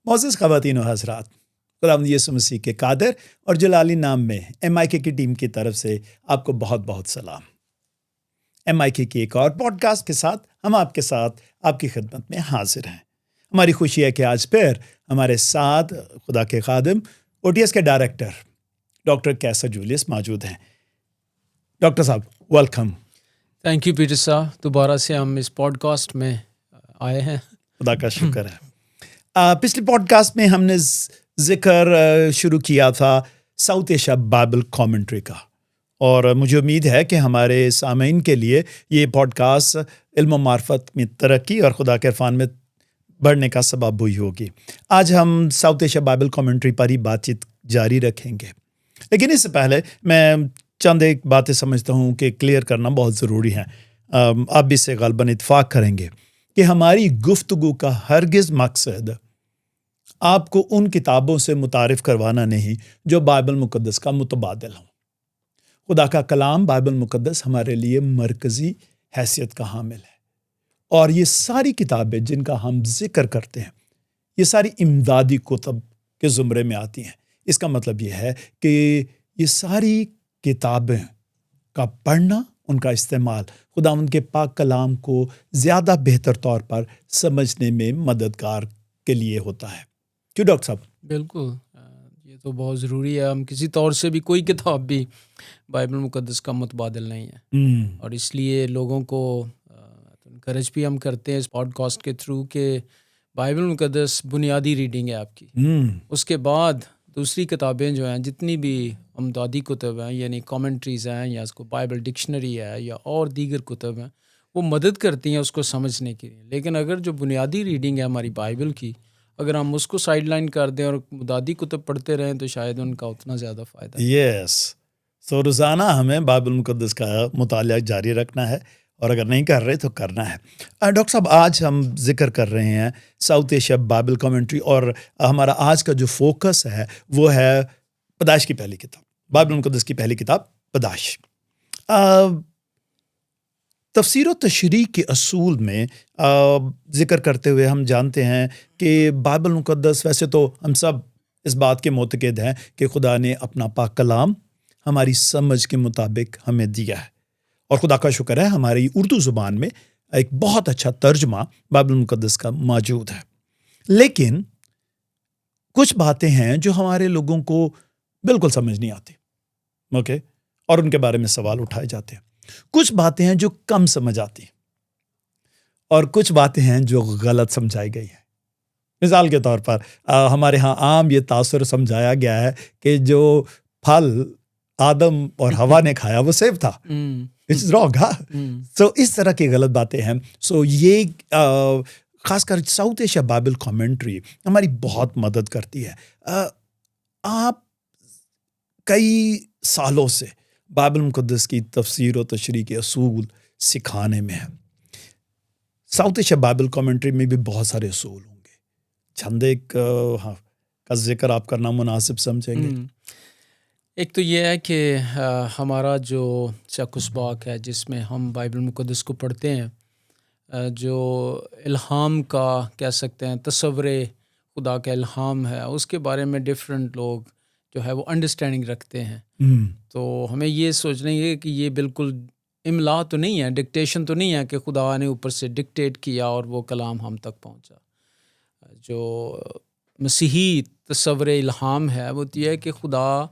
معزز خواتین و حضرات، خداوند یسوع مسیح کے قادر اور جلالی نام میں MIK کی ٹیم کی طرف سے آپ کو بہت بہت سلام۔ MIK کی ایک اور پوڈ کاسٹ کے ساتھ ہم آپ کے ساتھ آپ کی خدمت میں حاضر ہیں۔ ہماری خوشی ہے کہ آج پھر ہمارے ساتھ خدا کے خادم OTS کے ڈائریکٹر ڈاکٹر کیسر جولیس موجود ہیں۔ ڈاکٹر صاحب ویلکم۔ تھینک یو پیٹر صاحب، دوبارہ سے ہم اس پوڈ کاسٹ میں آئے ہیں۔ خدا کا شکر ہے۔ پچھلی پوڈ کاسٹ میں ہم نے ذکر شروع کیا تھا ساؤتھ ایشیا بائبل کامنٹری کا، اور مجھے امید ہے کہ ہمارے سامعین کے لیے یہ پوڈ کاسٹ علم و معرفت میں ترقی اور خدا کے عرفان میں بڑھنے کا سبب ہوئی ہوگی۔ آج ہم ساؤتھ ایشیا بائبل کامنٹری پر ہی بات چیت جاری رکھیں گے، لیکن اس سے پہلے میں چند ایک باتیں سمجھتا ہوں کہ کلیئر کرنا بہت ضروری ہے۔ آپ بھی اس سے غالباً اتفاق کریں گے کہ ہماری گفتگو کا ہرگز مقصد آپ کو ان کتابوں سے متعارف کروانا نہیں جو بائبل مقدس کا متبادل ہوں۔ خدا کا کلام بائبل مقدس ہمارے لیے مرکزی حیثیت کا حامل ہے، اور یہ ساری کتابیں جن کا ہم ذکر کرتے ہیں یہ ساری امدادی کتب کے زمرے میں آتی ہیں۔ اس کا مطلب یہ ہے کہ یہ ساری کتابیں کا پڑھنا، ان کا استعمال خداوند کے پاک کلام کو زیادہ بہتر طور پر سمجھنے میں مددگار کے لیے ہوتا ہے۔ کیوں ڈاکٹر صاحب؟ بالکل، یہ تو بہت ضروری ہے۔ ہم کسی طور سے بھی کوئی کتاب بھی بائبل مقدس کا متبادل نہیں ہے، اور اس لیے لوگوں کو انکریج بھی ہم کرتے ہیں اس پوڈ کاسٹ کے تھرو کہ بائبل مقدس بنیادی ریڈنگ ہے آپ کی۔ اس کے بعد دوسری کتابیں جو ہیں، جتنی بھی امدادی کتب ہیں، یعنی کامنٹریز ہیں، یا اس کو بائبل ڈکشنری ہے، یا اور دیگر کتب ہیں، وہ مدد کرتی ہیں اس کو سمجھنے کے لیے۔ لیکن اگر جو بنیادی ریڈنگ ہے ہماری بائبل کی، اگر ہم اس کو سائڈ لائن کر دیں اور امدادی کتب پڑھتے رہیں تو شاید ان کا اتنا زیادہ فائدہ نہیں۔ یس، سو روزانہ ہمیں بائبل مقدس کا مطالعہ جاری رکھنا ہے، اور اگر نہیں کر رہے تو کرنا ہے۔ ڈاکٹر صاحب، آج ہم ذکر کر رہے ہیں ساؤتھ ایشیا بائبل کامنٹری، اور ہمارا آج کا جو فوکس ہے وہ ہے پیدائش کی پہلی کتاب، بائبل مقدس کی پہلی کتاب پیدائش۔ تفسیر و تشریح کے اصول میں ذکر کرتے ہوئے ہم جانتے ہیں کہ بائبل مقدس، ویسے تو ہم سب اس بات کے معتقد ہیں کہ خدا نے اپنا پاک کلام ہماری سمجھ کے مطابق ہمیں دیا ہے، اور خدا کا شکر ہے ہماری اردو زبان میں ایک بہت اچھا ترجمہ بائبل مقدس کا موجود ہے۔ لیکن کچھ باتیں ہیں جو ہمارے لوگوں کو بالکل سمجھ نہیں آتی، اوکے، اور ان کے بارے میں سوال اٹھائے جاتے ہیں۔ کچھ باتیں ہیں جو کم سمجھ آتی ہیں، اور کچھ باتیں ہیں جو غلط سمجھائی گئی ہیں۔ مثال کے طور پر ہمارے ہاں عام یہ تاثر سمجھایا گیا ہے کہ جو پھل آدم اور حوا نے کھایا وہ سیب تھا۔ اٹس رانگ، ہاں۔ سو اس طرح کی غلط باتیں ہیں۔ سو یہ خاص کر ساؤتھ ایشیا بائبل کامنٹری ہماری بہت مدد کرتی ہے۔ آپ کئی سالوں سے بائبل مقدس کی تفسیر و تشریح کے اصول سکھانے میں ہیں۔ ساؤتھ ایشیا بائبل کامنٹری میں بھی بہت سارے اصول ہوں گے، چند ایک کا ذکر آپ کرنا مناسب سمجھیں گے؟ ایک تو یہ ہے کہ ہمارا جو چکس باق ہے جس میں ہم بائبل مقدس کو پڑھتے ہیں، جو الہام کا کہہ سکتے ہیں، تصور خدا کا الہام ہے، اس کے بارے میں ڈفرینٹ لوگ جو ہے وہ انڈرسٹینڈنگ رکھتے ہیں۔ تو ہمیں یہ سوچنا ہے کہ یہ بالکل املا تو نہیں ہے، ڈکٹیشن تو نہیں ہے کہ خدا نے اوپر سے ڈکٹیٹ کیا اور وہ کلام ہم تک پہنچا۔ جو مسیحی تصور الہام ہے وہ یہ ہے کہ خدا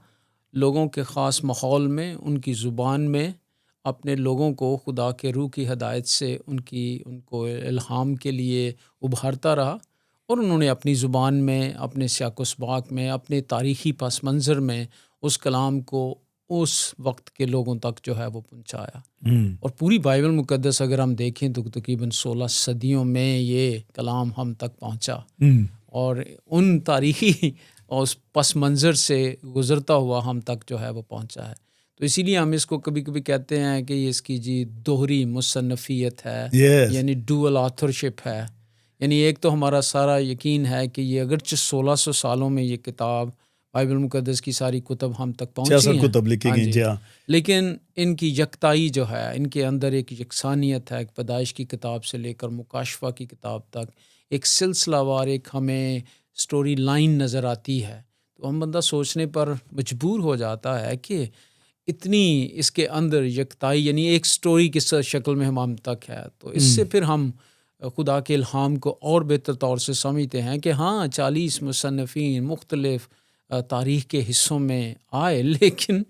لوگوں کے خاص ماحول میں، ان کی زبان میں اپنے لوگوں کو خدا کے روح کی ہدایت سے ان کو الہام کے لیے ابھارتا رہا، اور انہوں نے اپنی زبان میں، اپنے سیاق و سباق میں، اپنے تاریخی پس منظر میں اس کلام کو اس وقت کے لوگوں تک جو ہے وہ پہنچایا۔ اور پوری بائبل مقدس اگر ہم دیکھیں تو تقریباً 16 صدیوں میں یہ کلام ہم تک پہنچا، اور ان تاریخی اور اس پس منظر سے گزرتا ہوا ہم تک جو ہے وہ پہنچا ہے۔ تو اسی لیے ہم اس کو کبھی کبھی کہتے ہیں کہ یہ اس کی دوہری مصنفیت ہے، یعنی ڈوئل آتھرشپ ہے۔ یعنی ایک تو ہمارا سارا یقین ہے کہ یہ اگرچہ 1600 سالوں میں یہ کتاب بائبل مقدس کی ساری کتب ہم تک پہنچی ہیں، کتب لکھی گئی، لیکن ان کی یکتائی جو ہے، ان کے اندر ایک یکسانیت ہے، ایک پیدائش کی کتاب سے لے کر مکاشفہ کی کتاب تک ایک سلسلہ وار، ایک ہمیں اسٹوری لائن نظر آتی ہے تو ہم بندہ سوچنے پر مجبور ہو جاتا ہے کہ اتنی اس کے اندر یکتائی یعنی ایک سٹوری کس شکل میں ہم تک ہے، تو اس سے پھر ہم خدا کے الہام کو اور بہتر طور سے سمجھتے ہیں کہ ہاں 40 مصنفین مختلف تاریخ کے حصوں میں آئے، لیکن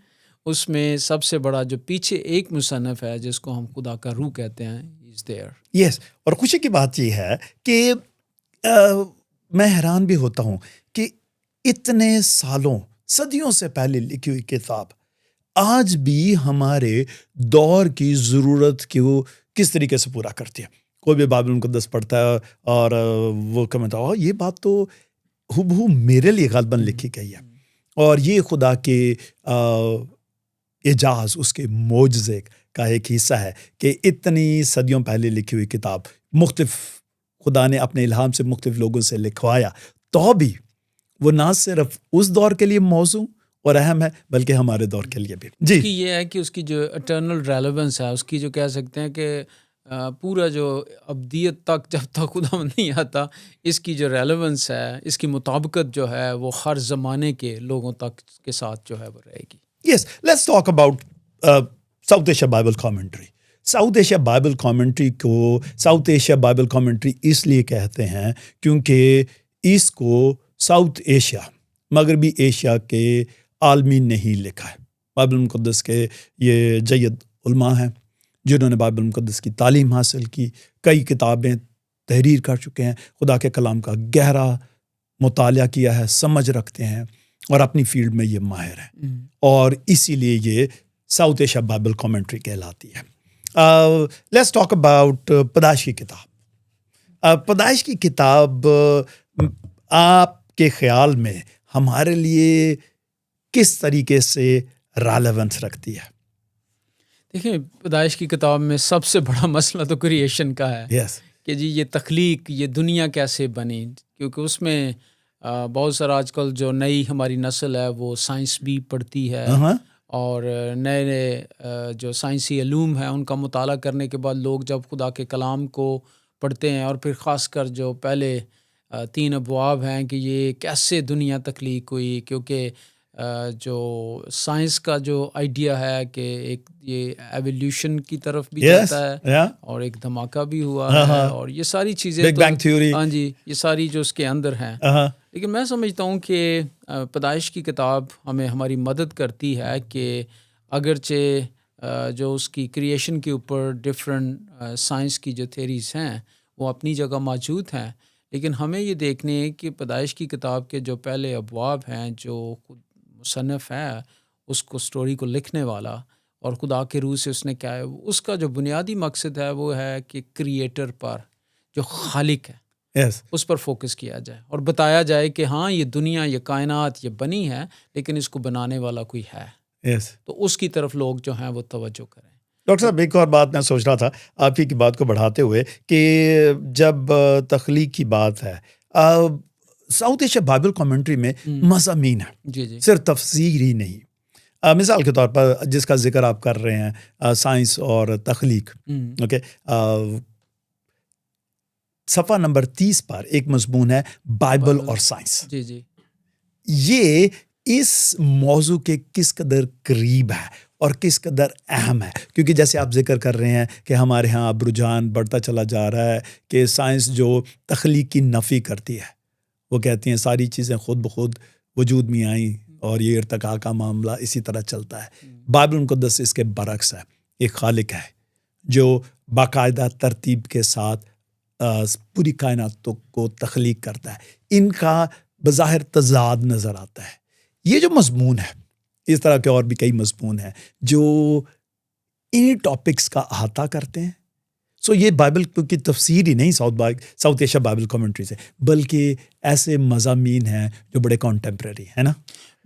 اس میں سب سے بڑا جو پیچھے ایک مصنف ہے جس کو ہم خدا کا روح کہتے ہیں از دیئر. یس، اور خوشی کی بات یہ ہے کہ میں حیران بھی ہوتا ہوں کہ اتنے سالوں صدیوں سے پہلے لکھی ہوئی کتاب آج بھی ہمارے دور کی ضرورت کو کس طریقے سے پورا کرتی ہے. کوئی بھی بائبل مقدس پڑھتا ہے اور وہ کہتا ہے یہ بات تو ہو میرے لیے غالباً لکھی گئی ہے، اور یہ خدا کے اعجاز، اس کے معجزے کا ایک حصہ ہے کہ اتنی صدیوں پہلے لکھی ہوئی کتاب مختلف خدا نے اپنے الہام سے مختلف لوگوں سے لکھوایا، تو بھی وہ نہ صرف اس دور کے لیے موزوں اور اہم ہے بلکہ ہمارے دور کے لیے بھی. جی، اس کی یہ ہے کہ اس کی جو اٹرنل ریلیونس ہے، اس کی جو کہہ سکتے ہیں کہ پورا جو ابدیت تک جب تک خدا نہیں آتا، اس کی جو ریلیونس ہے، اس کی مطابقت جو ہے وہ ہر زمانے کے لوگوں تک کے ساتھ جو ہے وہ رہے گی. Yes, let's talk about South Asia Bible Commentary. South Asia Bible commentary کو ساؤتھ ایشیا بائبل کامنٹری اس لیے کہتے ہیں کیونکہ اس کو ساؤتھ ایشیا، مغربی ایشیا کے عالمین نے ہی لکھا ہے. بائبل مقدس کے یہ جید علماء ہیں جنہوں نے بائبل مقدس کی تعلیم حاصل کی، کئی کتابیں تحریر کر چکے ہیں، خدا کے کلام کا گہرا مطالعہ کیا ہے، سمجھ رکھتے ہیں اور اپنی فیلڈ میں یہ ماہر ہیں، اور اسی لیے یہ ساؤتھ ایشیا بائبل کامنٹری کہلاتی ہے. لیٹس ٹاک اباؤٹ پیدائش کی کتاب. پیدائش کی کتاب آپ کے خیال میں ہمارے لیے کس طریقے سے ریلیونس رکھتی ہے؟ دیکھیں، پیدائش کی کتاب میں سب سے بڑا مسئلہ تو کریشن کا ہے. Yes. کہ جی یہ تخلیق، یہ دنیا کیسے بنی، کیونکہ اس میں بہت سارا آج کل جو نئی ہماری نسل ہے وہ سائنس بھی پڑھتی ہے، اور نئے نئے جو سائنسی علوم ہیں ان کا مطالعہ کرنے کے بعد لوگ جب خدا کے کلام کو پڑھتے ہیں، اور پھر خاص کر جو پہلے 3 ابواب ہیں کہ یہ کیسے دنیا تخلیق ہوئی، کیونکہ جو سائنس کا جو آئیڈیا ہے کہ ایک یہ ایولیوشن کی طرف بھی جاتا ہے، اور ایک دھماکہ بھی ہوا ہے، اور یہ ساری چیزیں بگ بینگ تھیوری، ہاں جی، یہ ساری جو اس کے اندر ہیں. لیکن میں سمجھتا ہوں کہ پیدائش کی کتاب ہمیں ہماری مدد کرتی ہے کہ اگرچہ جو اس کی کریشن کے اوپر ڈفرینٹ سائنس کی جو تھیریز ہیں وہ اپنی جگہ موجود ہیں، لیکن ہمیں یہ دیکھنے کہ پیدائش کی کتاب کے جو پہلے ابواب ہیں، جو مصنف ہے اس کو سٹوری کو لکھنے والا اور خدا کے روح سے اس نے کیا ہے، اس کا جو بنیادی مقصد ہے وہ ہے کہ کریٹر پر، جو خالق ہے، اس پر فوکس کیا جائے اور بتایا جائے کہ ہاں یہ دنیا، یہ کائنات، یہ بنی ہے، لیکن اس کو بنانے والا کوئی ہے. تو اس کی طرف لوگ جو ہیں وہ توجہ کریں. ڈاکٹر صاحب، ایک اور بات میں سوچ رہا تھا آپ ہی کی بات کو بڑھاتے ہوئے کہ جب تخلیق کی بات ہے، ساؤتھ ایشیا بائبل کامنٹری میں مضامین ہے، جی صرف تفسیر ہی نہیں. مثال کے طور پر جس کا ذکر آپ کر رہے ہیں، سائنس اور تخلیق، اوکے، صفحہ نمبر 30 پر ایک مضمون ہے بائبل اور سائنس. جی یہ اس موضوع کے کس قدر قریب ہے اور کس قدر اہم ہے، کیونکہ جیسے آپ ذکر کر رہے ہیں کہ ہمارے ہاں اب رجحان بڑھتا چلا جا رہا ہے کہ سائنس جو تخلیق کی نفی کرتی ہے، وہ کہتی ہیں ساری چیزیں خود بخود وجود میں آئیں اور یہ ارتقاء کا معاملہ اسی طرح چلتا ہے. بائبل مقدس اس کے برعکس ہے، ایک خالق ہے جو باقاعدہ ترتیب کے ساتھ پوری کائنات کو تخلیق کرتا ہے. ان کا بظاہر تضاد نظر آتا ہے. یہ جو مضمون ہے، اس طرح کے اور بھی کئی مضمون ہیں جو انہی ٹاپکس کا احاطہ کرتے ہیں. سو یہ بائبل کی تفسیر ہی نہیں ساؤتھ ایشیا بائبل کامنٹری سے، بلکہ ایسے مضامین ہیں جو بڑے کانٹمپریری ہے نا.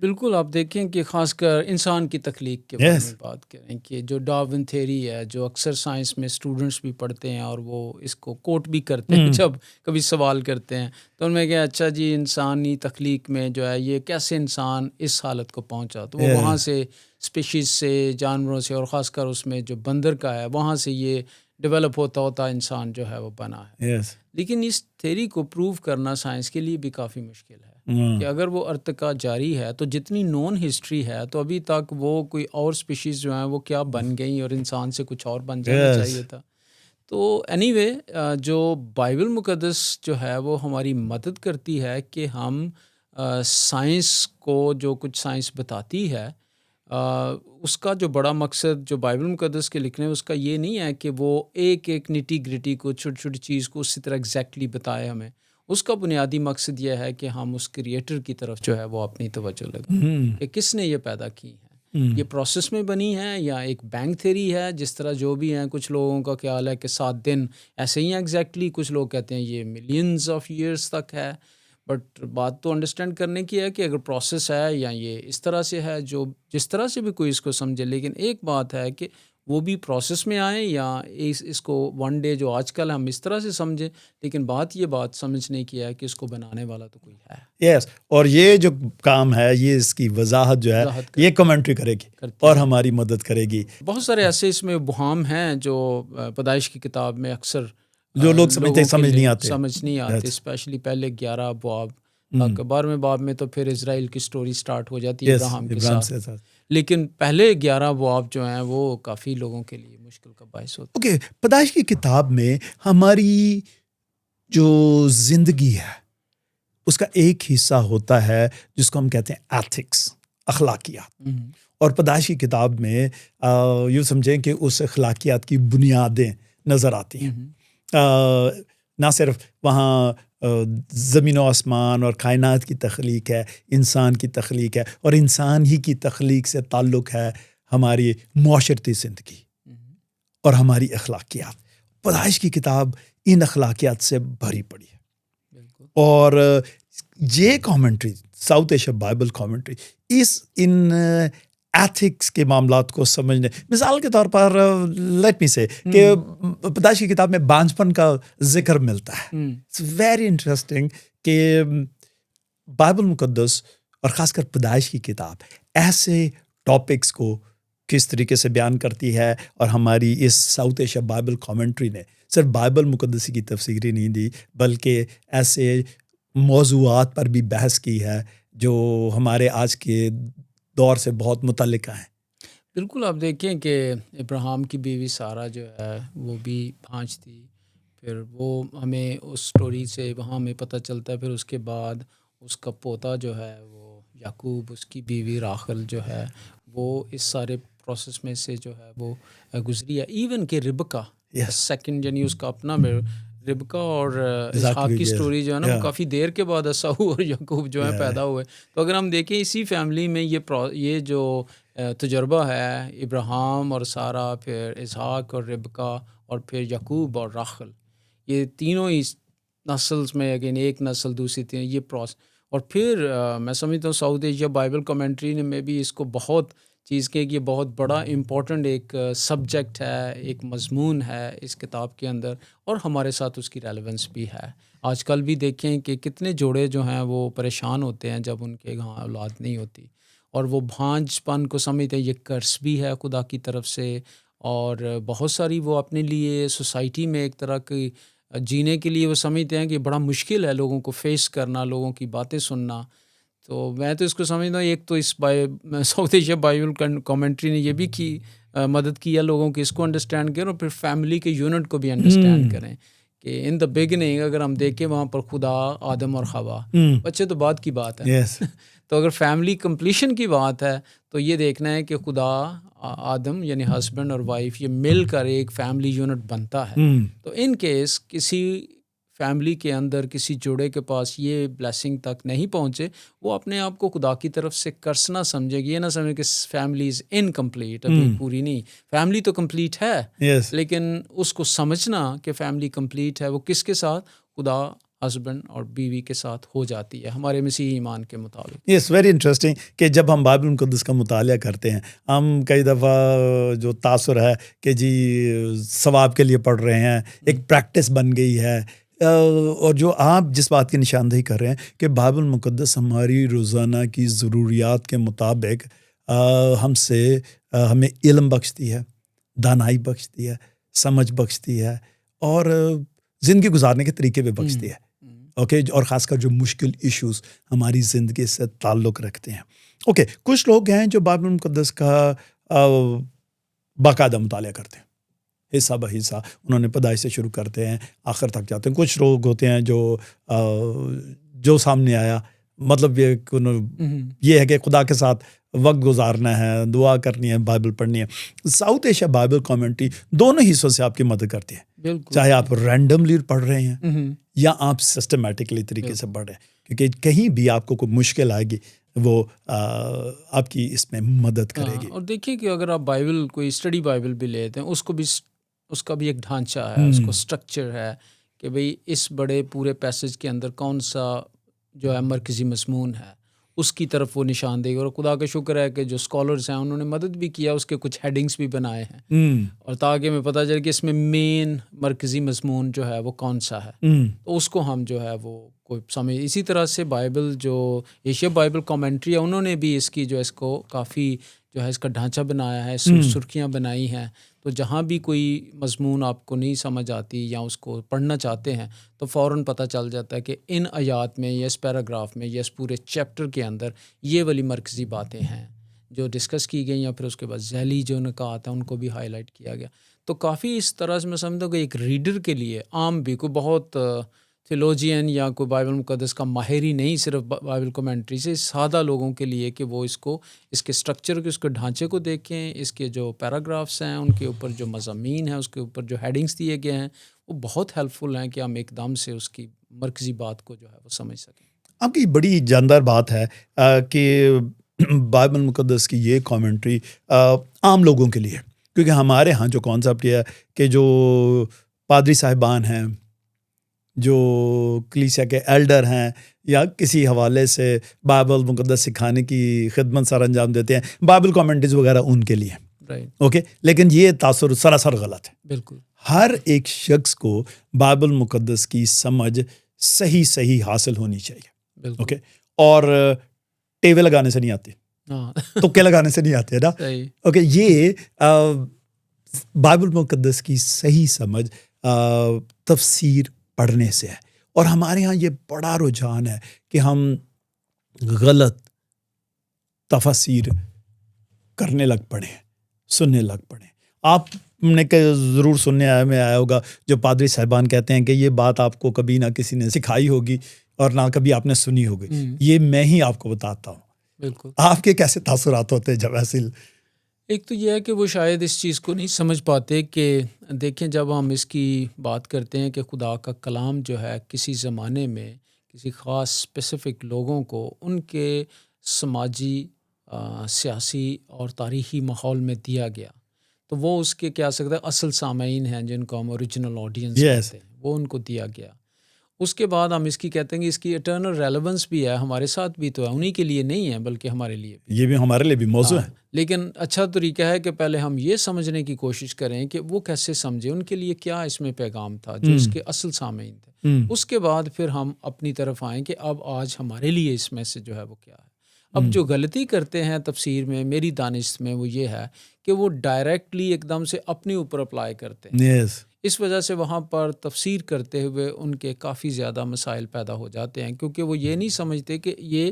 بالکل. آپ دیکھیں کہ خاص کر انسان کی تخلیق کے بارے میں بات کریں کہ جو ڈارون تھیری ہے، جو اکثر سائنس میں اسٹوڈنٹس بھی پڑھتے ہیں اور وہ اس کو کوٹ بھی کرتے ہیں جب کبھی سوال کرتے ہیں، تو ان میں کہ اچھا جی انسانی تخلیق میں جو ہے یہ کیسے انسان اس حالت کو پہنچا، تو وہ وہاں سے اسپیشیز سے، جانوروں سے، اور خاص کر اس میں جو بندر کا ہے وہاں سے یہ ڈیولپ ہوتا انسان جو ہے وہ بنا ہے. لیکن اس تھیری کو پروو کرنا سائنس کے لیے بھی کافی مشکل ہے کہ اگر وہ ارتقا جاری ہے تو جتنی نون ہسٹری ہے تو ابھی تک وہ کوئی اور اسپیشیز جو ہیں وہ کیا بن گئیں اور انسان سے کچھ اور بن جانا چاہیے تھا. تو اینی وے جو بائبل مقدس جو ہے وہ ہماری مدد کرتی ہے کہ ہم سائنس کو جو کچھ سائنس بتاتی ہے اس کا جو بڑا مقصد جو بائبل مقدس کے لکھنے اس کا یہ نہیں ہے کہ وہ ایک نٹی گریٹی کو چھوٹی چھوٹی چیز کو اسی طرح ایگزیکٹلی بتائے ہمیں. اس کا بنیادی مقصد یہ ہے کہ ہم اس کریٹر کی طرف جو ہے وہ اپنی توجہ لگائیں کہ کس نے یہ پیدا کی ہے, یہ پروسیس میں بنی ہے یا ایک بینک تھیری ہے. جس طرح جو بھی ہیں کچھ لوگوں کا خیال ہے کہ 7 دن ایسے ہی ہیں ایگزیکٹلی, کچھ لوگ کہتے ہیں یہ ملینز آف ایئرس تک ہے. بٹ بات تو انڈرسٹینڈ کرنے کی ہے کہ اگر پروسیس ہے یا یہ اس طرح سے ہے, جو جس طرح سے بھی کوئی اس کو سمجھے, لیکن ایک بات ہے کہ وہ بھی پروسیس میں آئیں یا اس کو ون ڈے جو آج کل ہم اس طرح سے سمجھیں, لیکن بات سمجھنے کی ہے کہ اس کو بنانے والا تو کوئی ہے. یس, اور یہ جو کام ہے یہ اس کی وضاحت جو ہے یہ کمنٹری کرے گی اور ہماری مدد کرے گی. بہت سارے ایسے اس میں بہام ہیں جو پیدائش کی کتاب میں اکثر جو لوگ سمجھتے سمجھ نہیں آتے اسپیشلی پہلے 11 ابواب تک. 12ویں باب میں تو پھر اسرائیل کی سٹوری سٹارٹ ہو جاتی ہے ابراہیم کے ساتھ, لیکن پہلے 11 ابواب جو ہیں وہ کافی لوگوں کے لیے مشکل کا باعث ہوتا ہے. اوکے, پیدائش کی کتاب میں ہماری جو زندگی ہے اس کا ایک حصہ ہوتا ہے جس کو ہم کہتے ہیں ایتھکس, اخلاقیات. اور پیدائش کی کتاب میں یوں سمجھیں کہ اس اخلاقیات کی بنیادیں نظر آتی ہیں. نہ صرف وہاں زمین و آسمان اور کائنات کی تخلیق ہے, انسان کی تخلیق ہے, اور انسان ہی کی تخلیق سے تعلق ہے ہماری معاشرتی زندگی اور ہماری اخلاقیات. پیدائش کی کتاب ان اخلاقیات سے بھری پڑی ہے. اور یہ commentary, South Asia Bible commentary, ان ایتھکس کے معاملات کو سمجھنے, مثال کے طور پر لیٹ می سے کہ پیدائش کی کتاب میں بانجپن کا ذکر ملتا ہے. اٹس ویری انٹرسٹنگ کہ بائبل مقدس اور خاص کر پیدائش کی کتاب ایسے ٹاپکس کو کس طریقے سے بیان کرتی ہے. اور ہماری اس ساؤتھ ایشیا بائبل کامنٹری نے صرف بائبل مقدس کی تفسیر ہی نہیں دی بلکہ ایسے موضوعات پر بھی بحث کی ہے جو ہمارے آج کے دور سے بہت متعلقہ ہیں. بالکل, آپ دیکھیں کہ ابراہیم کی بیوی سارہ جو ہے وہ بھی بھانج تھی, پھر وہ ہمیں اس سٹوری سے وہاں ہمیں پتہ چلتا ہے. پھر اس کے بعد اس کا پوتا جو ہے وہ یعقوب, اس کی بیوی راخل جو ہے وہ اس سارے پروسیس میں سے جو ہے وہ گزری ہے. ایون کہ ربکا سیکنڈ, یعنی اس کا اپنا ربکا اور اسحاق کی سٹوری جو ہے نا وہ کافی دیر کے بعد عیساؤ اور یعقوب جو ہے پیدا ہوئے. تو اگر ہم دیکھیں اسی فیملی میں یہ جو تجربہ ہے ابراہیم اور سارہ, پھر اسحاق اور ربکا, اور پھر یعقوب اور راخل, یہ تینوں ہی نسلز میں اگین ایک نسل دوسری تین, یہ پروسیس. اور پھر میں سمجھتا ہوں ساؤتھ ایشیا بائبل کمنٹری نے میں بھی اس کو بہت چیز کہ یہ بہت بڑا امپورٹنٹ ایک سبجیکٹ ہے, ایک مضمون ہے اس کتاب کے اندر, اور ہمارے ساتھ اس کی ریلیونس بھی ہے. آج کل بھی دیکھیں کہ کتنے جوڑے جو ہیں وہ پریشان ہوتے ہیں جب ان کے یہاں اولاد نہیں ہوتی, اور وہ بھانج پن کو سمجھتے ہیں یہ کرس بھی ہے خدا کی طرف سے. اور بہت ساری وہ اپنے لیے سوسائٹی میں ایک طرح کی جینے کے لیے وہ سمجھتے ہیں کہ بڑا مشکل ہے لوگوں کو فیس کرنا, لوگوں کی باتیں سننا. تو میں تو اس کو سمجھتا ہوں ایک تو اس ساؤتھ ایشیا بائبل کامنٹری نے یہ بھی کی مدد کی ہے لوگوں کی اس کو انڈرسٹینڈ کریں, اور پھر فیملی کے یونٹ کو بھی انڈرسٹینڈ کریں کہ ان دا بگننگ اگر ہم دیکھیں وہاں پر خدا, آدم اور حوا, بچے تو بعد کی بات ہے. تو اگر فیملی کمپلیشن کی بات ہے تو یہ دیکھنا ہے کہ خدا, آدم یعنی ہسبینڈ اور وائف, یہ مل کر ایک فیملی یونٹ بنتا ہے. تو ان کیس کسی فیملی کے اندر کسی جوڑے کے پاس یہ بلیسنگ تک نہیں پہنچے, وہ اپنے آپ کو خدا کی طرف سے کرس نہ سمجھے گی, یہ نہ سمجھے کہ فیملی از انکمپلیٹ, ابھی پوری نہیں. فیملی تو کمپلیٹ ہے, لیکن اس کو سمجھنا کہ فیملی کمپلیٹ ہے وہ کس کے ساتھ, خدا, ہسبینڈ اور بیوی کے ساتھ ہو جاتی ہے ہمارے مسیحی ایمان کے مطابق. یس, ویری انٹرسٹنگ کہ جب ہم بائبل مقدس کا مطالعہ کرتے ہیں ہم کئی دفعہ جو تاثر ہے کہ جی ثواب کے لیے پڑھ رہے ہیں, ایک پریکٹس بن گئی ہے. اور جو آپ جس بات کی نشاندہی کر رہے ہیں کہ بائبل مقدس ہماری روزانہ کی ضروریات کے مطابق ہمیں علم بخشتی ہے, دانائی بخشتی ہے, سمجھ بخشتی ہے, اور زندگی گزارنے کے طریقے پہ بخشتی ہے. اوکے اور خاص کر جو مشکل ایشوز ہماری زندگی سے تعلق رکھتے ہیں. اوکے کچھ لوگ ہیں جو بائبل مقدس کا باقاعدہ مطالعہ کرتے ہیں, حصہ بہ حصہ انہوں نے پیدائش سے شروع کرتے ہیں آخر تک جاتے ہیں. کچھ لوگ ہوتے ہیں جو سامنے آیا مطلب یہ ہے کہ خدا کے ساتھ وقت گزارنا ہے, دعا کرنی ہے, بائبل پڑھنی ہے. ساؤتھ ایشیا بائبل کامنٹری دونوں حصوں سے آپ کی مدد کرتی ہے, چاہے آپ رینڈملی پڑھ رہے ہیں یا آپ سسٹمیٹکلی طریقے سے پڑھ رہے ہیں, کیونکہ کہیں بھی آپ کو کوئی مشکل آئے گی وہ آپ کی اس میں مدد کرے گی. اور دیکھیے کہ اگر آپ بائبل کوئی اسٹڈی بائبل بھی لیتے ہیں اس کا بھی ایک ڈھانچہ ہے, اس کو سٹرکچر ہے کہ بھئی اس بڑے پورے پیسج کے اندر کون سا جو ہے مرکزی مضمون ہے, اس کی طرف وہ نشاندہی. اور خدا کا شکر ہے کہ جو اسکالرز ہیں انہوں نے مدد بھی کیا, اس کے کچھ ہیڈنگس بھی بنائے ہیں اور تاکہ ہمیں پتہ چلے کہ اس میں مین مرکزی مضمون جو ہے وہ کون سا ہے, تو اس کو ہم جو ہے وہ کوئی سمجھ. اسی طرح سے بائبل جو ایشیا بائبل کامنٹری ہے انہوں نے بھی اس کی جو ہے اس کو کافی جو ہے اس کا ڈھانچہ بنایا ہے, سرخیاں بنائی ہیں. تو جہاں بھی کوئی مضمون آپ کو نہیں سمجھ آتی یا اس کو پڑھنا چاہتے ہیں تو فوراً پتہ چل جاتا ہے کہ ان آیات میں یا اس پیراگراف میں یا اس پورے چیپٹر کے اندر یہ والی مرکزی باتیں ہیں جو ڈسکس کی گئی, یا پھر اس کے بعد ذیلی جو نکات ہیں ان کو بھی ہائی لائٹ کیا گیا. تو کافی اس طرح سے میں سمجھتا ہوں کہ ایک ریڈر کے لیے عام بھی کوئی بہت تھیولوجین یا کوئی بائبل مقدس کا ماہر ہی نہیں, صرف بائبل کمنٹری سے, سادہ لوگوں کے لیے کہ وہ اس کو اس کے سٹرکچر کے اس کے ڈھانچے کو دیکھیں, اس کے جو پیراگرافس ہیں ان کے اوپر جو مضامین ہیں اس کے اوپر جو ہیڈنگس دیے گئے ہیں وہ بہت ہیلپ فل ہیں کہ ہم ایک دم سے اس کی مرکزی بات کو جو ہے وہ سمجھ سکیں. آپ کی بڑی جاندار بات ہے کہ بائبل مقدس کی یہ کامنٹری عام لوگوں کے لیے, کیونکہ ہمارے ہاں جو کانسیپٹ یہ ہے کہ جو پادری صاحبان ہیں, جو کلیسیا کے ایلڈر ہیں یا کسی حوالے سے بائبل مقدس سکھانے کی خدمت سر انجام دیتے ہیں, بائبل کامنٹریز وغیرہ ان کے لیے. اوکے لیکن یہ تاثر سراسر غلط ہے. بالکل ہر ایک شخص کو بائبل مقدس کی سمجھ صحیح حاصل ہونی چاہیے. اوکے اور ٹیوے لگانے سے نہیں آتی, تکے لگانے سے نہیں آتے نا. اوکے یہ بائبل مقدس کی صحیح سمجھ تفسیر پڑھنے سے ہے. اور ہمارے ہاں یہ بڑا رجحان ہے کہ ہم غلط تفسیر کرنے لگ پڑے, سننے لگ پڑے. آپ نے ضرور سننے میں آیا ہوگا جو پادری صاحبان کہتے ہیں کہ یہ بات آپ کو کبھی نہ کسی نے سکھائی ہوگی اور نہ کبھی آپ نے سنی ہوگی, یہ میں ہی آپ کو بتاتا ہوں. بالکل. آپ کے کیسے تاثرات ہوتے ہیں جب ایسے؟ ایک تو یہ ہے کہ وہ شاید اس چیز کو نہیں سمجھ پاتے کہ دیکھیں جب ہم اس کی بات کرتے ہیں کہ خدا کا کلام جو ہے کسی زمانے میں کسی خاص اسپیسیفک لوگوں کو ان کے سماجی سیاسی اور تاریخی ماحول میں دیا گیا, تو وہ اس کے کیا سکتا ہے اصل سامعین ہیں جن کو ہم اوریجنل آڈینس کہتے ہیں, وہ ان کو دیا گیا. اس کے بعد ہم اس کی کہتے ہیں کہ اس کی اٹرنل ریلیونس بھی ہے, ہمارے ساتھ بھی تو ہے, انہی کے لیے نہیں ہے بلکہ ہمارے لیے بھی. یہ بھی ہمارے لیے بھی موضوع ہے. لیکن اچھا طریقہ ہے کہ پہلے ہم یہ سمجھنے کی کوشش کریں کہ وہ کیسے سمجھے, ان کے لیے کیا اس میں پیغام تھا جو اس کے اصل سامعین تھے. اس کے بعد پھر ہم اپنی طرف آئیں کہ اب آج ہمارے لیے اس میں سے جو ہے وہ کیا ہے. اب جو غلطی کرتے ہیں تفسیر میں میری دانش میں وہ یہ ہے کہ وہ ڈائریکٹلی ایک دم سے اپنے اوپر اپلائی کرتے ہیں. اس وجہ سے وہاں پر تفسیر کرتے ہوئے ان کے کافی زیادہ مسائل پیدا ہو جاتے ہیں, کیونکہ وہ یہ نہیں سمجھتے کہ یہ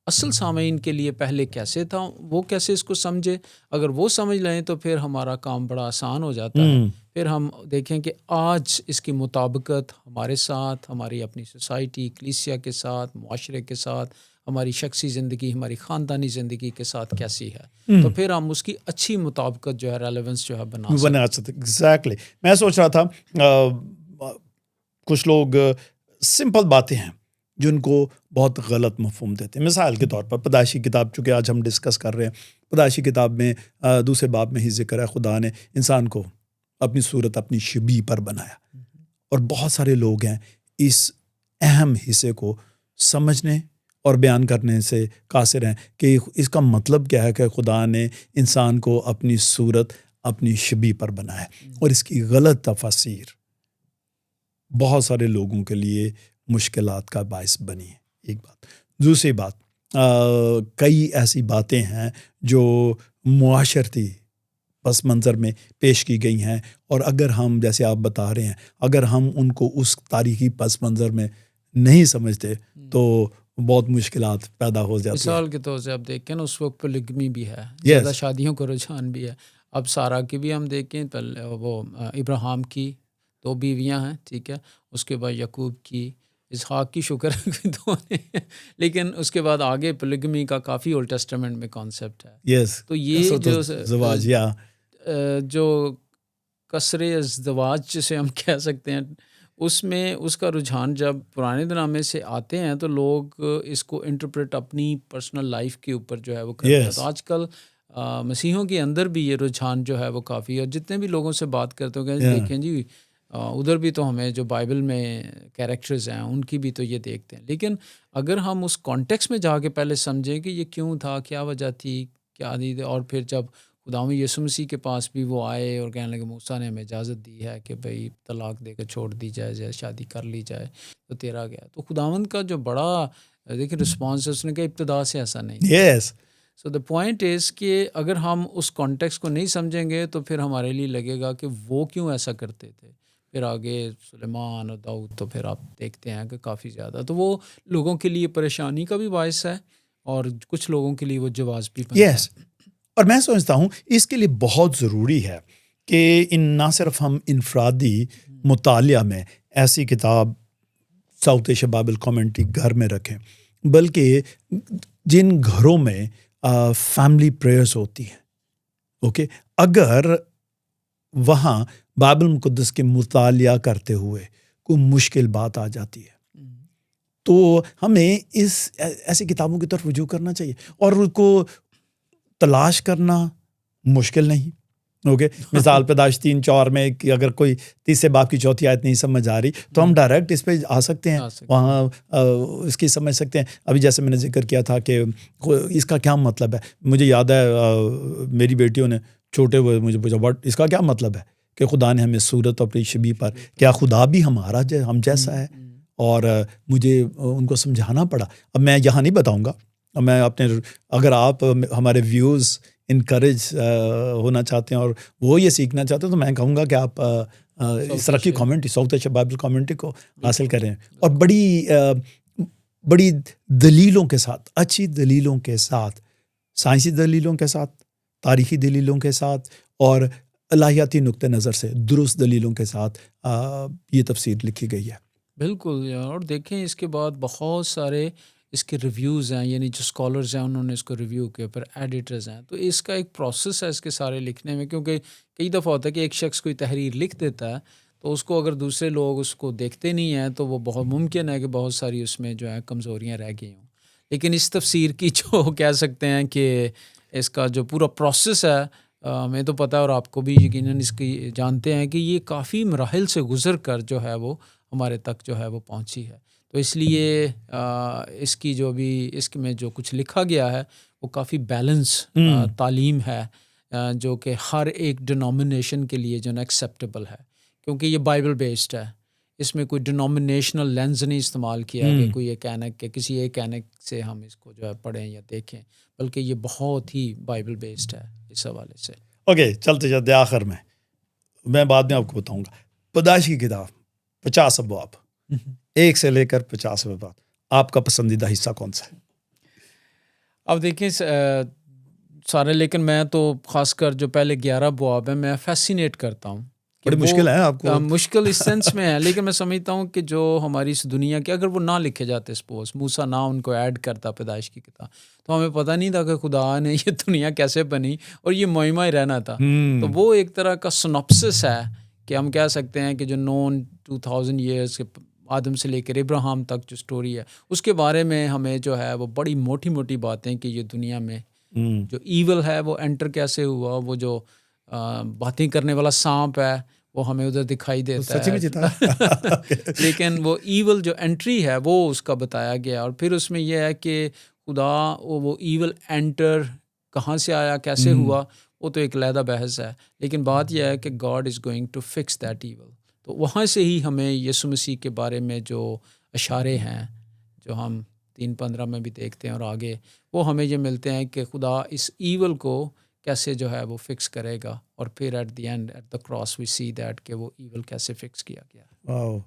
اصل سامعین کے لیے پہلے کیسے تھا, وہ کیسے اس کو سمجھے. اگر وہ سمجھ لیں تو پھر ہمارا کام بڑا آسان ہو جاتا ہے. پھر ہم دیکھیں کہ آج اس کی مطابقت ہمارے ساتھ, ہماری اپنی سوسائٹی کلیسیا کے ساتھ, معاشرے کے ساتھ, ہماری شخصی زندگی, ہماری خاندانی زندگی کے ساتھ کیسی ہے, تو پھر ہم اس کی اچھی مطابقت جو ہے ریلیونس جو ہے بنا سکتے. ایگزیکٹلی. میں سوچ رہا تھا کچھ لوگ سمپل باتیں ہیں جن کو بہت غلط مفہوم دیتے ہیں. مثال کے طور پر پیدائشی کتاب, چونکہ آج ہم ڈسکس کر رہے ہیں, پیدائشی کتاب میں دوسرے باب میں ہی ذکر ہے خدا نے انسان کو اپنی صورت اپنی شبیہ پر بنایا, اور بہت سارے لوگ ہیں اس اہم حصے کو سمجھنے اور بیان کرنے سے قاصر ہیں کہ اس کا مطلب کیا ہے کہ خدا نے انسان کو اپنی صورت اپنی شبیہ پر بنایا. اور اس کی غلط تفسیر بہت سارے لوگوں کے لیے مشکلات کا باعث بنی ہے. ایک بات. دوسری بات, کئی ایسی باتیں ہیں جو معاشرتی پس منظر میں پیش کی گئی ہیں، اور اگر ہم جیسے آپ بتا رہے ہیں اگر ہم ان کو اس تاریخی پس منظر میں نہیں سمجھتے تو بہت مشکلات پیدا ہو جاتی ہیں. مثال کے طور سے آپ دیکھیں نا اس وقت پولیگمی بھی ہے، Yes. زیادہ شادیوں کا رجحان بھی ہے. اب سارہ کی بھی ہم دیکھیں پہلے وہ ابراہیم کی 2 بیویاں ہیں، ٹھیک ہے، اس کے بعد یعقوب کی، اسحاق کی شکر ہے 2 ہیں، لیکن اس کے بعد آگے پولیگمی کا کافی اولڈ ٹیسٹمنٹ میں کانسیپٹ ہے. یس، تو یہ جو زواج یا جو کثر ازدواج جسے ہم کہہ سکتے ہیں، اس میں اس کا رجحان جب پرانے نامے سے آتے ہیں تو لوگ اس کو انٹرپریٹ اپنی پرسنل لائف کے اوپر جو ہے وہ کرتے ہیں. Yes. تو آج کل مسیحیوں کے اندر بھی یہ رجحان جو ہے وہ کافی ہے، اور جتنے بھی لوگوں سے بات کرتے ہو Yeah. دیکھیں جی ادھر بھی تو ہمیں جو بائبل میں کیریکٹرز ہیں ان کی بھی تو یہ دیکھتے ہیں. لیکن اگر ہم اس کانٹیکس میں جا کے پہلے سمجھیں کہ یہ کیوں تھا، کیا وجہ تھی، کیا دی، اور پھر جب خداوند یسوع مسیح کے پاس بھی وہ آئے اور کہنے لگے موسیٰ نے ہمیں اجازت دی ہے کہ بھئی طلاق دے کے چھوڑ دی جائے یا شادی کر لی جائے تو تیرا گیا. تو خداوند کا جو بڑا دیکھیں رسپانس ہے، اس نے کہا ابتدا سے ایسا نہیں. یس. سو دا پوائنٹ از کہ اگر ہم اس کانٹیکس کو نہیں سمجھیں گے تو پھر ہمارے لیے لگے گا کہ وہ کیوں ایسا کرتے تھے. پھر آگے سلیمان اور داؤد تو پھر آپ دیکھتے ہیں کہ کافی زیادہ، تو وہ لوگوں کے لیے پریشانی کا بھی باعث ہے اور کچھ لوگوں کے لیے وہ جواز بھی بنتا ہے. یس، اور میں سمجھتا ہوں اس کے لیے بہت ضروری ہے کہ نہ صرف ہم انفرادی مطالعہ میں ایسی کتاب ساؤتھ ایشیا بائبل کامنٹری گھر میں رکھیں، بلکہ جن گھروں میں فیملی پریئرز ہوتی ہیں، اوکے، اگر وہاں بائبل مقدس کے مطالعہ کرتے ہوئے کوئی مشکل بات آ جاتی ہے تو ہمیں ایسی کتابوں کی طرف رجوع کرنا چاہیے، اور ان کو تلاش کرنا مشکل نہیں. اوکے، مثال پیدائش 3:4 میں کہ اگر کوئی 30 باب کی 4 آیت نہیں سمجھ آ رہی تو ہم ڈائریکٹ اس پہ آ سکتے ہیں، وہاں اس کی سمجھ سکتے ہیں. ابھی جیسے میں نے ذکر کیا تھا کہ اس کا کیا مطلب ہے، مجھے یاد ہے میری بیٹیوں نے چھوٹے ہوئے مجھے پوچھا بٹ اس کا کیا مطلب ہے کہ خدا نے ہمیں صورت اپنی شبیہ پر، کیا خدا بھی ہمارا ہم جیسا ہے؟ اور مجھے ان کو سمجھانا پڑا. اب میں یہاں نہیں بتاؤں گا، میں اپنے، اگر آپ ہمارے ویوز انکریج ہونا چاہتے ہیں اور وہ یہ سیکھنا چاہتے ہیں تو میں کہوں گا کہ آپ اس طرح کی commentary South Asia Bible commentary کو حاصل کریں، اور بڑی دلیلوں کے ساتھ، اچھی دلیلوں کے ساتھ، سائنسی دلیلوں کے ساتھ، تاریخی دلیلوں کے ساتھ، اور الہیاتی نقطہ نظر سے درست دلیلوں کے ساتھ یہ تفسیر لکھی گئی ہے. بالکل. اور دیکھیں اس کے بعد بہت سارے اس کے ریویوز ہیں، یعنی جو اسکالرز ہیں انہوں نے اس کو ریویو کیا، پھر ایڈیٹرز ہیں. تو اس کا ایک پروسیس ہے اس کے سارے لکھنے میں، کیونکہ کئی دفعہ ہوتا ہے کہ ایک شخص کوئی تحریر لکھ دیتا ہے تو اس کو اگر دوسرے لوگ اس کو دیکھتے نہیں ہیں تو وہ بہت ممکن ہے کہ بہت ساری اس میں جو ہے کمزوریاں رہ گئی ہوں. لیکن اس تفسیر کی جو کہہ سکتے ہیں کہ اس کا جو پورا پروسیس ہے، ہمیں تو پتہ ہے اور آپ کو بھی یقیناً اس کی جانتے ہیں کہ یہ کافی مراحل سے گزر کر جو ہے وہ ہمارے تک جو ہے وہ پہنچی ہے. تو اس لیے اس کی جو بھی اس میں جو کچھ لکھا گیا ہے وہ کافی بیلنس تعلیم ہے، جو کہ ہر ایک ڈینومینیشن کے لیے جو نا ایکسیپٹیبل ہے، کیونکہ یہ بائبل بیسڈ ہے. اس میں کوئی ڈینومینیشنل لینز نہیں استعمال کیا کہ کوئی یہ کہنا کہ کسی ایک کہنے سے ہم اس کو جو ہے پڑھیں یا دیکھیں، بلکہ یہ بہت ہی بائبل بیسڈ ہے اس حوالے سے. اوکے، چلتے آخر میں بعد میں آپ کو بتاؤں گا. پیدائش کی کتاب 50 ابواب، 1 سے لے کر 50 ابواب، آپ کا پسندیدہ حصہ کون سا ہے؟ اب دیکھیں سارے، لیکن میں تو خاص کر جو پہلے 11 ابواب ہیں میں فیسینیٹ کرتا ہوں. بڑی مشکل ہے آپ کو؟ مشکل اس سینس میں ہے، لیکن میں سمجھتا ہوں کہ جو ہماری اس دنیا کے اگر وہ نہ لکھے جاتے، سپوز موسیٰ نہ ان کو ایڈ کرتا پیدائش کی کتاب، تو ہمیں پتہ نہیں تھا کہ خدا نے یہ دنیا کیسے بنی اور یہ معمہ ہی رہنا تھا. تو وہ ایک طرح کا سنopsis ہے کہ ہم کہہ سکتے ہیں کہ جو نون 2000 ایئرس کے آدم سے لے کر ابراہیم تک جو سٹوری ہے اس کے بارے میں ہمیں جو ہے وہ بڑی موٹی موٹی باتیں کہ یہ دنیا میں جو ایول ہے وہ انٹر کیسے ہوا، وہ جو باتیں کرنے والا سانپ ہے وہ ہمیں ادھر دکھائی دیتا ہے لیکن وہ ایول جو انٹری ہے وہ اس کا بتایا گیا. اور پھر اس میں یہ ہے کہ خدا وہ ایول انٹر کہاں سے آیا، کیسے ہوا، وہ تو ایک علیحدہ بحث ہے. لیکن بات یہ ہے کہ God is going to fix that evil. تو وہاں سے ہی ہمیں یسوع مسیح کے بارے میں جو اشارے ہیں جو ہم 3:15 میں بھی دیکھتے ہیں اور آگے، وہ ہمیں یہ ملتے ہیں کہ خدا اس ایول کو کیسے جو ہے وہ فکس کرے گا، اور پھر at the end at the cross we see that کہ وہ ایول کیسے فکس کیا گیا. واو.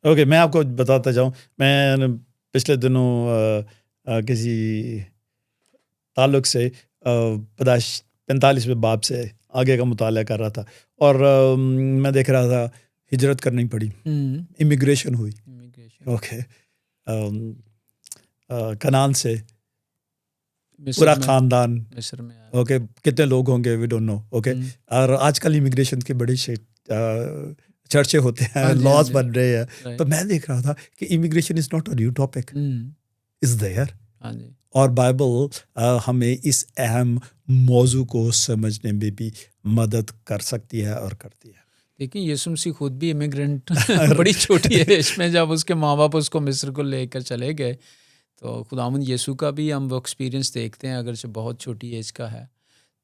اوکے، میں آپ کو بتاتا جاؤں، میں پچھلے دنوں کسی تعلق سے 45 باب سے آگے کا مطالعہ کر رہا تھا، اور میں دیکھ رہا تھا ہجرت کرنی پڑی، امیگریشن ہوئی. اوکے، کنعان سے پورا خاندان مصر میں. اوکے، کتنے لوگ ہوں گے وی ڈونٹ نو. اوکے، اور آج کل امیگریشن کے بڑے چرچے ہوتے ہیں، لاز بن رہے ہیں. تو میں دیکھ رہا تھا کہ immigration is not a new topic, is there. اور بائبل ہمیں اس اہم موضوع کو سمجھنے میں بھی مدد کر سکتی ہے اور کرتی ہے. دیکھیں یسوع مسیح خود بھی امیگرینٹ بڑی چھوٹی ایج میں جب اس کے ماں باپ اس کو مصر کو لے کر چلے گئے، تو خداوند یسوع کا بھی ہم وہ ایکسپیرینس دیکھتے ہیں اگرچہ بہت چھوٹی ایج کا ہے.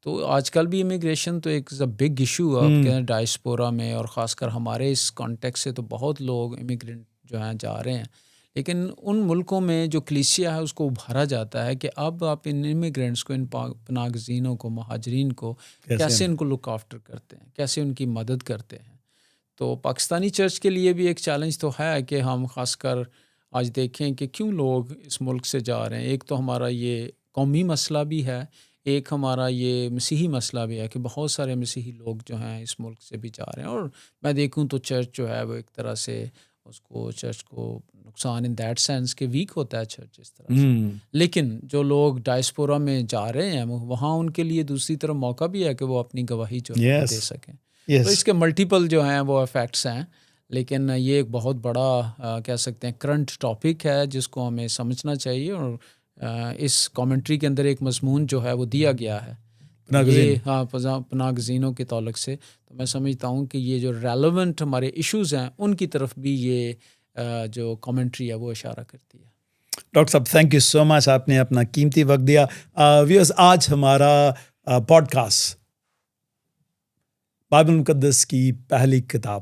تو آج کل بھی امیگریشن تو ایک بگ ایشو آپ کہتے ہیں ڈائسپورا میں، اور خاص کر ہمارے اس کانٹیکٹ سے تو بہت لوگ امیگرینٹ جو ہیں جا رہے ہیں. لیکن ان ملکوں میں جو کلیسیا ہے اس کو ابھارا جاتا ہے کہ اب آپ ان امیگرینٹس کو، ان پناہ گزینوں کو، مہاجرین کو کیسے ان کو لک آفٹر کرتے ہیں، کیسے ان کی مدد کرتے ہیں. تو پاکستانی چرچ کے لیے بھی ایک چیلنج تو ہے کہ ہم خاص کر آج دیکھیں کہ کیوں لوگ اس ملک سے جا رہے ہیں. ایک تو ہمارا یہ قومی مسئلہ بھی ہے، ایک ہمارا یہ مسیحی مسئلہ بھی ہے کہ بہت سارے مسیحی لوگ جو ہیں اس ملک سے بھی جا رہے ہیں. اور میں دیکھوں تو چرچ جو ہے وہ ایک طرح سے چرچ کو نقصان ان دیٹ سینس کہ ویک ہوتا ہے چرچ اس طرح سے. لیکن جو لوگ ڈائسپورا میں جا رہے ہیں وہاں ان کے لیے دوسری طرف موقع بھی ہے کہ وہ اپنی گواہی جو دے سکیں. تو اس کے ملٹیپل جو ہیں وہ افیکٹس ہیں، لیکن یہ ایک بہت بڑا کہہ سکتے ہیں کرنٹ ٹاپک ہے جس کو ہمیں سمجھنا چاہیے. اور اس کامنٹری کے اندر ایک مضمون جو ہے وہ دیا گیا ہے پناہ گزینوں کے تعلق سے. تو میں سمجھتا ہوں کہ یہ جو ریلیونٹ ہمارے ایشوز ہیں ان کی طرف بھی یہ جو کامنٹری ہے وہ اشارہ کرتی ہے. ڈاکٹر صاحب تھینک یو سو مچ، آپ نے اپنا قیمتی وقت دیا. ویورز، آج ہمارا پوڈ کاسٹ بائبل مقدس کی پہلی کتاب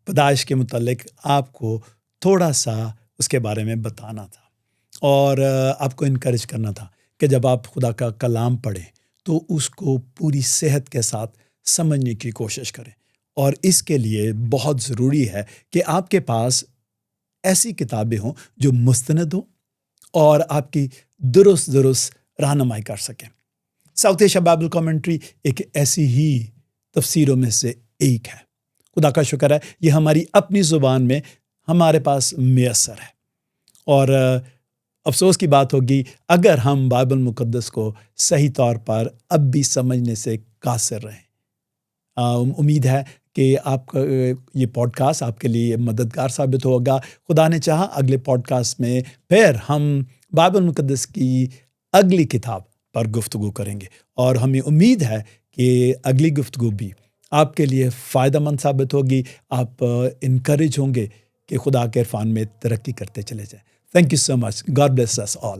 پیدائش کے متعلق آپ کو تھوڑا سا اس کے بارے میں بتانا تھا، اور آپ کو انکریج کرنا تھا کہ جب آپ خدا کا کلام پڑھیں تو اس کو پوری صحت کے ساتھ سمجھنے کی کوشش کریں. اور اس کے لیے بہت ضروری ہے کہ آپ کے پاس ایسی کتابیں ہوں جو مستند ہوں اور آپ کی درست رہنمائی کر سکیں. ساؤتھ ایشیا بائبل کامنٹری ایک ایسی ہی تفسیروں میں سے ایک ہے. خدا کا شکر ہے یہ ہماری اپنی زبان میں ہمارے پاس میسر ہے. اور افسوس کی بات ہوگی اگر ہم بائبل مقدس کو صحیح طور پر اب بھی سمجھنے سے قاصر رہیں. امید ہے کہ آپ کا یہ پوڈ کاسٹ آپ کے لیے مددگار ثابت ہوگا. خدا نے چاہا اگلے پوڈ کاسٹ میں پھر ہم بائبل مقدس کی اگلی کتاب پر گفتگو کریں گے، اور ہمیں امید ہے کہ اگلی گفتگو بھی آپ کے لیے فائدہ مند ثابت ہوگی. آپ انکریج ہوں گے کہ خدا کے عرفان میں ترقی کرتے چلے جائیں. Thank you so much. God bless us all.